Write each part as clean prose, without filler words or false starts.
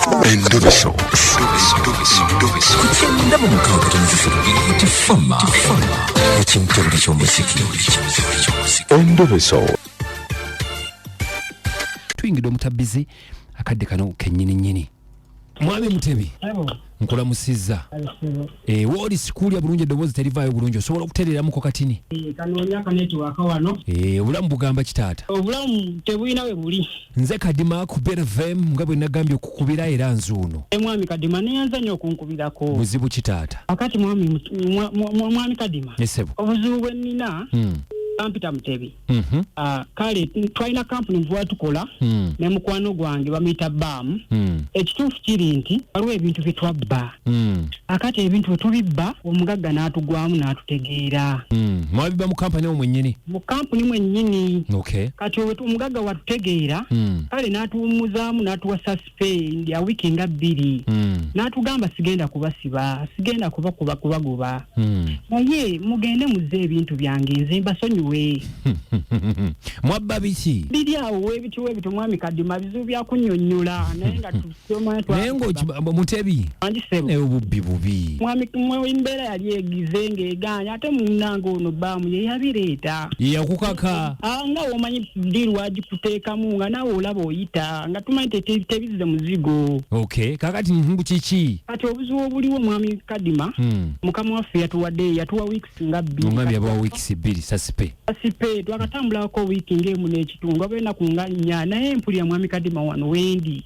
Endobeso. Kugenda mu mukaaga tifama ekintu eky'omuziki. Endobeso. Tuyingidde omutabbizi akadde kano kennyini. Mwami Mutebi. Nkulamusizza. Woli sikulya bulungi eddoboozi terivaayo bulungi osobola okutereeramuko katini. Kanonya kanetiwaaka wano. Obulamu bugamba kitaata. Obulamu tebulina we buli. Nze Kadima ku Better FM nga bwe nagambye okukubira era nzuuno. Mwami Kadima neyanza nnyo okunkubirako. Buzibu kitaata. Akati mwami Kadima. Esebo. Obuzibu bwe nnina. Ampita Mutebi. Kale twalina kampuni mvuwa tukola ne mukwano gwange bamuyita BAM. Ekituufu kiri nti waliwo ebintu bye twabba. Akati ebintu bwe tubibba omugagga n'atugwamu n'atutegeera. Mwabibba mu kampani omwo mwennyini? Mu kampuni mwennyini. Okay. Kati omugagga watutegeera kale n'atuwummuzaamu n'atuwa suspend ya wiiki nga 2. N'atugamba sigenda kubasiba, sigenda kubagoba. Naye mugende muzze ebintu byange nze mbasonyiwe. Mwabba biki? Biri awo weebito mwami Kadima bizibu bya kunnyonnyola naye nga tusoma naye Mutebi naye obubbi bubi. Mwami mbeera yali egize ng'egaanya ate Munange ono BAM ye yabireeta. Yakukaka. Nga omanyi diri wagikuteekamu nga nawe olaba oyita nga tumanyi tebizze muzigo. Okay, kakati mbu kiki? Kati obuzibu obuliwo mwami Kadima mukama waffe yatuwa weeks nga 2. Omwami yabawa weeks 2 sasipe. Asipe twakatambulako wiiki ng'emu n'ekitundu abeena ku nga 4 naye mpulira mwami Kadima wano wendi.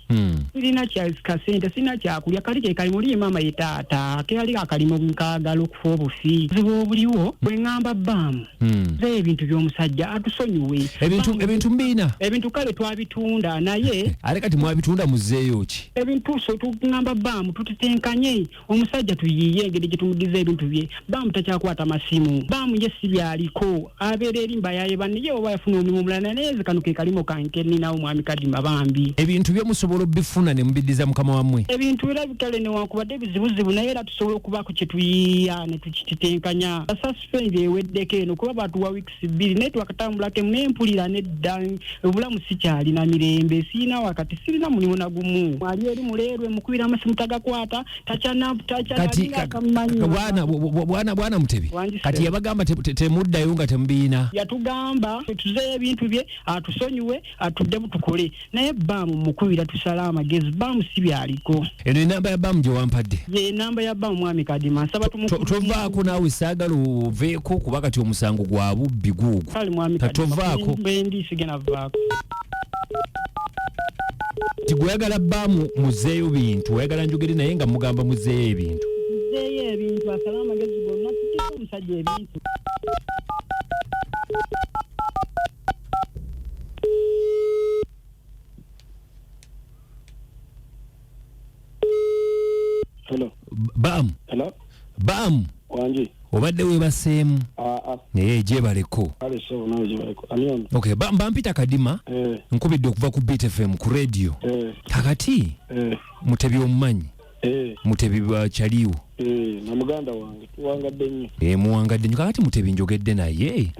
Sirina kasente sirina kyakulya kali ke kali muli maama ye taata kali akalimu nkaagala okufa obufi. Buzibu obuliwo bwe ngamba BAM. Ze ebintu by'omusajja atusonyiwe. Ebintu mbina. Ebintu kale twabitunda naye. Ale kati mwabitunda muzeeyo ki? Ebintu so tugamba BAM tutitenkanye omusajja tuyiye engeri gye tumugize ebintu bye. BAM takyakwata masimu. BAM ye si byaliko. Abeera erimba yaye banne oba yafuna omulimu mulala naye kano ke kalimo kanke ninawo mwami Kadima bambi. Ebintu bye musobola obifuna ne mubiddiza mukama wammwe. Ebintu era bikale ne wankubadde bizibuzibu naye era tusobola okubaako kye tuyiya ne tukitenkanya. Suspend eweddeko eno kuba batuwa weeks 2 naye twakatambulako n'empulira nedda obulamu sikyalina mirembe sirina wakati sirina mulimu na gumu. Mwali eri muleerwe mukubira amasimu tagakwata bwana Mutebi. Kati yabagamba temuddayo nga temubina. Yatugamba tuze ebintu bye atusonyiwe atudde butukole naye BAM mukubira tusala amagezi BAM si byaliko. Eno namba ya BAM gye wampadde? Ye namba ya BAM mwami Kadima nsaba tovaako naawe saagala oveeko kuba kati omusango gwa bubbi guugwo. Kale mwami Kadima tovaako. Bendi sigena vaako. Tigwayagala BAM muzeeyo bintu wayagala njogere naye nga mugamba muzeeyo ebintu. Muzeeyo ebintu asala amagezi gonna tutiko omusajja ebintu. Hello. BAM. Hello. BAM. Wanji. Obadde webaseemu. Naye gyebaleko. Kale so nawe gyebaleko. Anion. Okay, Bampita Kadima. Nkubidde okuva ku Beat FM ku radio. Kakati. Mutebi omumanyi. Mutebi bwakyaliwo. Na muganda wange tuwangadde nnyo. Muwangadde nnyo kakati Mutebi njogedde naye.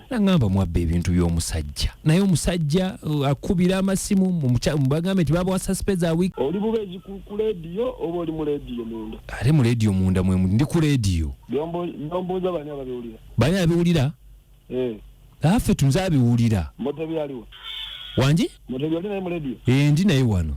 Nangamba mwabba ebintu by'omusajja. Naye omusajja akubira amasimu mubagambe nti baba wa suspect a week. Oli bubezi ku radio oba oli mu radio munda? Ale mu radio munda mwe ndi ku radio. Byomboza bani ababiwulira? Bani ababiwulira? Afe tunza abiwulira. Mutebi aliwo. Wanji? Mutebi ali naye mu radio? Ndi naye wano.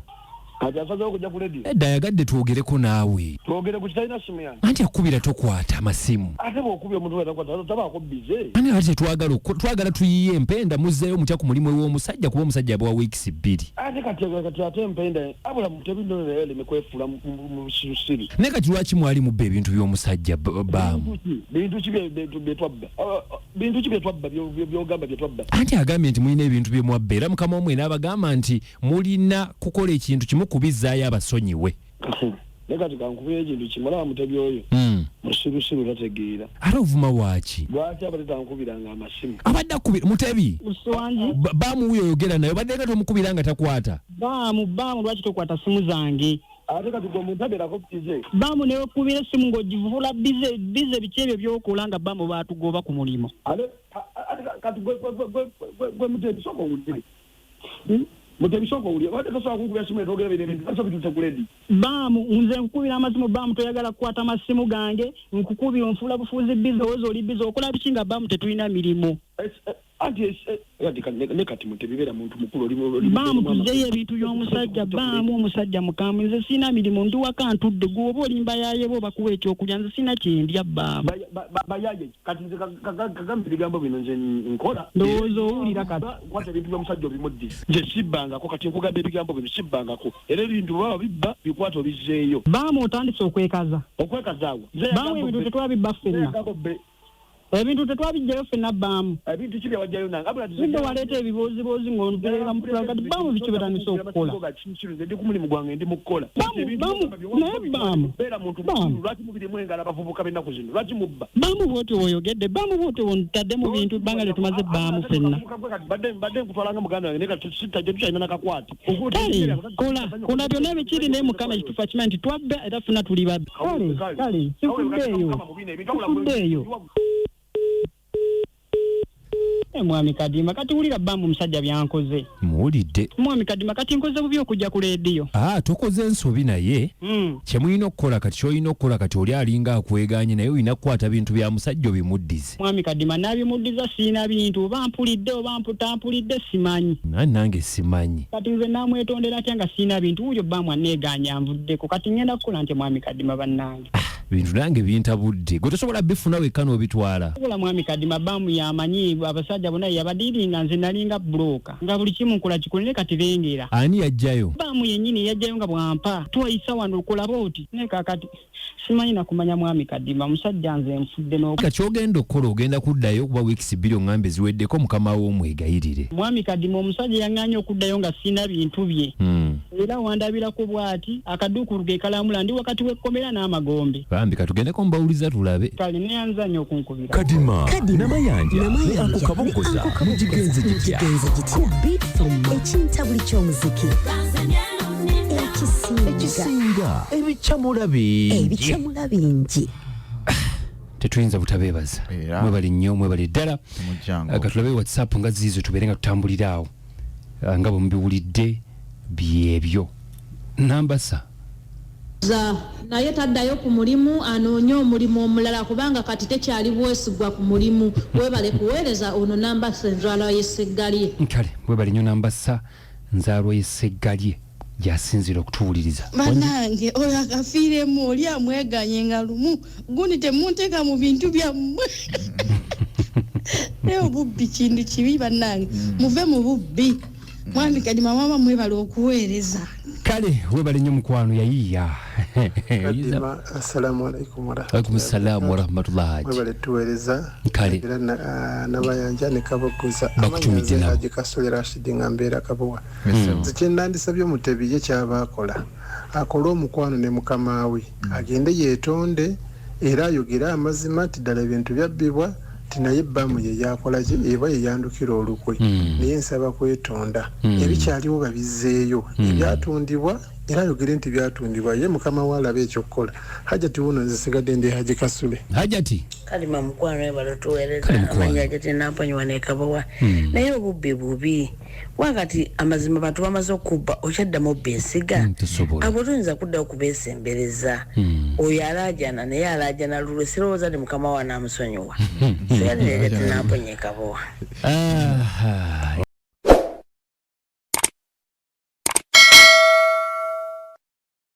Kajafaza okujja ku radio. Edda yagadde twogereko naawe. Twogere ku kitayina simu yange. Anti akubira tokwata amasimu. Ate bw'okubya omuntu atakwata tabaako bize. Ani ate twagala tuyiye empenda muzzeeyo mutya ku mulimu w'omusajja kuba omusajja abawa weeks 2. Ate kati ate empenda abula Mutebi nno naye limekwefuula mu busirusiri. Ne kati lwaki mwali mubba ebintu by'omusajja BAM? Bintu ki bye twabba? Bintu ki bye twabba by'ogamba bye twabba? Anti agambye nti mulina ebintu bye mwabba era mukama omwe n'abagamba nti mulina kukola ekintu kimu kubizaayo abasonyiwe. Leka tukankubira ekintu kimulaba Mutebi oyo. Musirusiru tategeera. Ate ovuma waaki? Lwaki abadde tankubiranga amasimu? Abadde akubira Mutebi? BAM wuyo oyogera naye obadde nga tomukubira nga takwata? BAM lwaki tokwata simu zange? Ate kati gwe omuntu abeerako bize. BAM ne okubira essimu ng'ogivula bize biki ebyo by'okola nga BAM baatugoba ku mulimu. Ate kati gwe Mutebi sooka owulire. Mutebisoko uli wate kasobola kunkubira simu etogera bintu kasobola bitute kuledi bamu nze nkukubira amasimu bamu toyagala kukwata amasimu gange nkukubira onfula bufuzi bizo ozo oli bizo okola bikinga bamu tetulina mirimu anti nekati mutebibera muntu mukulu oli bamu tuzeyo ebintu by'omusajja bamu omusajja mukamu nze sina mirimu ndi waka ntudde gwe oba olimba yaye bo bakuwa ekyokulya nze sina kyendya bamu bayaye kati nze kagambe ebigambo bino nze nkola ndowooza owulira kati kwata ebintu by'omusajja obimudde nze sibbangako kati nkugamba ebigambo bino sibbangako era ebintu baba bibba bikwata obizzeeyo bamu otandise okwekaza okwekazaawo bamu ebintu tetwabibba ffenna ebintu tetwabijjayo ffenna bamu ebintu kibya wajjayo nange nze waleeta ebiboozibozi ng'onteera mutula kati bamu bikibetanisa okukola ndi ku mulimu gwange ndi mukukola naye bamu beera muntu mukulu lwaki mubirimu engala abavubuka b'ennaku zino lwaki mubba bamu bwoti woyogedde bamu bwoti wontadde mu bintu bbanga lye tumaze bamu ffenna badde nkutwalanga muganda wange naye tusitajje tukyalina nakakwati kale kola byonna ebikiri naye mukama kitufa kimanyi nti twabba era ffenna tuli babbi kale sifuddeeyo mwami Kadima kati wulira bamu musajja byankoze muwulidde mwami Kadima kati nkoze bubi okujja ku leediyo tokoze ensobi naye kyemulina okukola kati kyolina okukola kati oli alinga akweganye naye olina kukwata bintu bya musajja obimuddize mwami Kadima nabimuddiza siina bintu oba mpulidde oba mputampulidde simanyi nange simanyi kati nze namwetondera atya nga siina bintu wuyo bamu aneeganya anvuddeko kati ngenda kukola nti mwami Kadima bannange bintu nange bintabudde gwe tosobola bifuna wekka n'obitwala ola mwami Kadima bamu yamanyi abasajja bonna yabadiiringa nze nalinga bulooka nga buli kimu nkola kikolere kati bengera ani yajjayo bamu yennyini yajjayo nga bwampa twayisa wano okolaba oti naye kakati simanyi nakumanya mwami Kadima musajja nze nfudde kyogenda okukola ogenda kuddayo kuba wiikisi bbiri oŋŋambe ziweddeko mukama wo omwegayirire mwami Kadima omusajja yaŋŋaanye okuddayo nga sina bintu bye era wandabirako bw'ati akaduukulu ge kalamula ndi wakati w'ekkomera n'amagombe bambi katugendeko mbawuliza tulabe kale neyanza nnyo okunkubira Kadima namayanja ako kabogoza mugigenze gitya ku beat from ekintabuli ky'omuziki ekisinga ebikyamula bingi tetuyinza butabeebaza mwebali nnyo mwebali ddala katulabe whatsapp nga ziizo tubeere nga tutambulira awo nga bwe mubiwulidde byebyo nambasa naye taddayo ku mulimu anoonye omulimu omulala kubanga kati tekyali bwesigwa ku mulimu webale kuweereza ono nambasa enzaalwa y'esseggalye kale webale nnyo nambasa nzaalwa y'esseggalye gyasinzira okutuwuliriza banange oyo akafiiremu oli amweganye nga lumu gundi temunteeka mu bintu byammwe naye obubbi kintu kibi banange muve mu bubbi mwami Kadima mama mwebale okuweereza kale webale nnyo mukwano yayiya Kadima assalamu alaikum warahmatullahi assalamu warahmatullahi mwebale tuweereza kale era nabayanja ne kabogoza bakutumidde nabo Kasole Rashid Ngambeera Kabowa zikye nandisabye Mutebi ye kyabakola akola omukwano ne mukama we agende yeetonde era ayogera amazima nti ddala ebintu byabbibwa tinaye bamu ye yakola eba ye yandukira olukwe naye nsaba kwetonda ebikyaliwo babizzeeyo ebyatundibwa era ayogere nti byatundibwa ye mukama we alaba ekyokukola hajati wuno nzisigadde ndi Haji Kasule hajati Kadima mukwano ebalo tuweereza amanya hajati namponywa ne Kabowa naye obubbi bubi wakati amazima bantu bamaze okubba okyaddamu besiga abo tuyinza kuddayo kubeesembereza oyo alaajana naye alaajana lulwe sirowooza ni mukama wa naamusonyiwa so yalirejati namponye Kabowa